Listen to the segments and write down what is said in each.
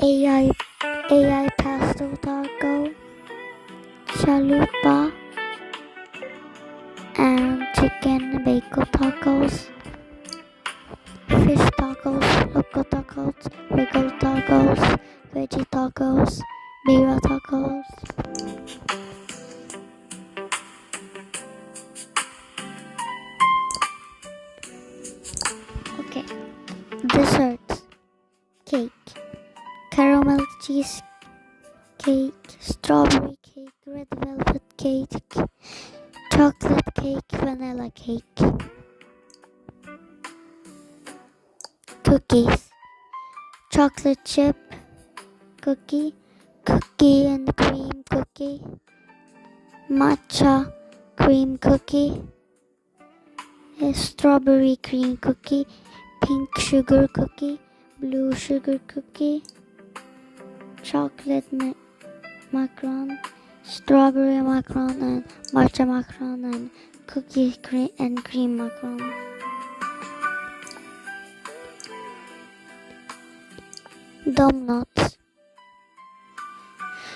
AI AI pesto taco, chalupa, and chicken bacon tacos, fish tacos, loco tacos, regular tacos, veggie tacos, bira tacos. Okay, desserts: cake, caramel cheese cake, strawberry cake, red velvet cake, chocolate cake, vanilla cake. Cookies: chocolate chip cookie, cookie and cream cookie, matcha cream cookie, a strawberry cream cookie, pink sugar cookie, blue sugar cookie, chocolate macaron, strawberry macaron, and matcha macaron, and cookie cream and cream macaron. Donuts: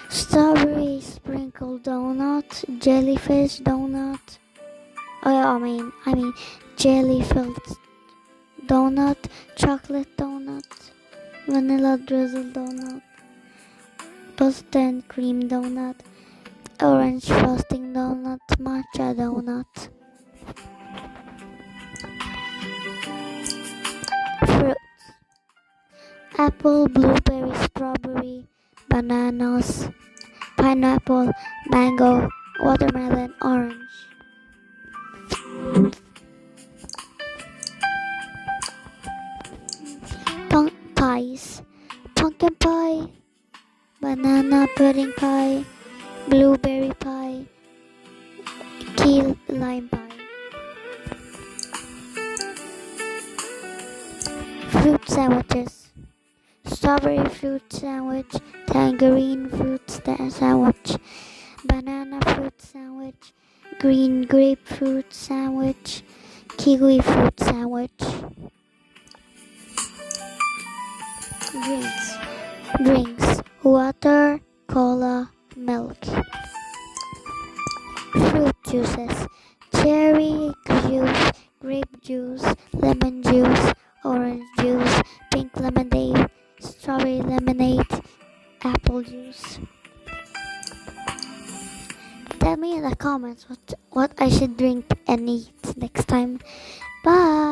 strawberry sprinkle donut, jellyfish donut. I mean jelly filled donut, chocolate donut, vanilla drizzle donut, Boston cream donut, orange frosting donut, matcha donut. Fruits: apple, blueberry, strawberry, bananas, pineapple, mango, watermelon, orange. Pies: pumpkin pie, banana pudding pie, blueberry pie, key lime pie. Fruit sandwiches: strawberry fruit sandwich, tangerine fruit sandwich, banana fruit sandwich, green grapefruit sandwich, kiwi fruit sandwich. Drinks: water, cola, milk. Fruit juices: cherry juice, grape juice, lemon juice, orange juice, pink lemonade, strawberry lemonade, apple juice. Tell me in the comments what I should drink and eat next time. Bye!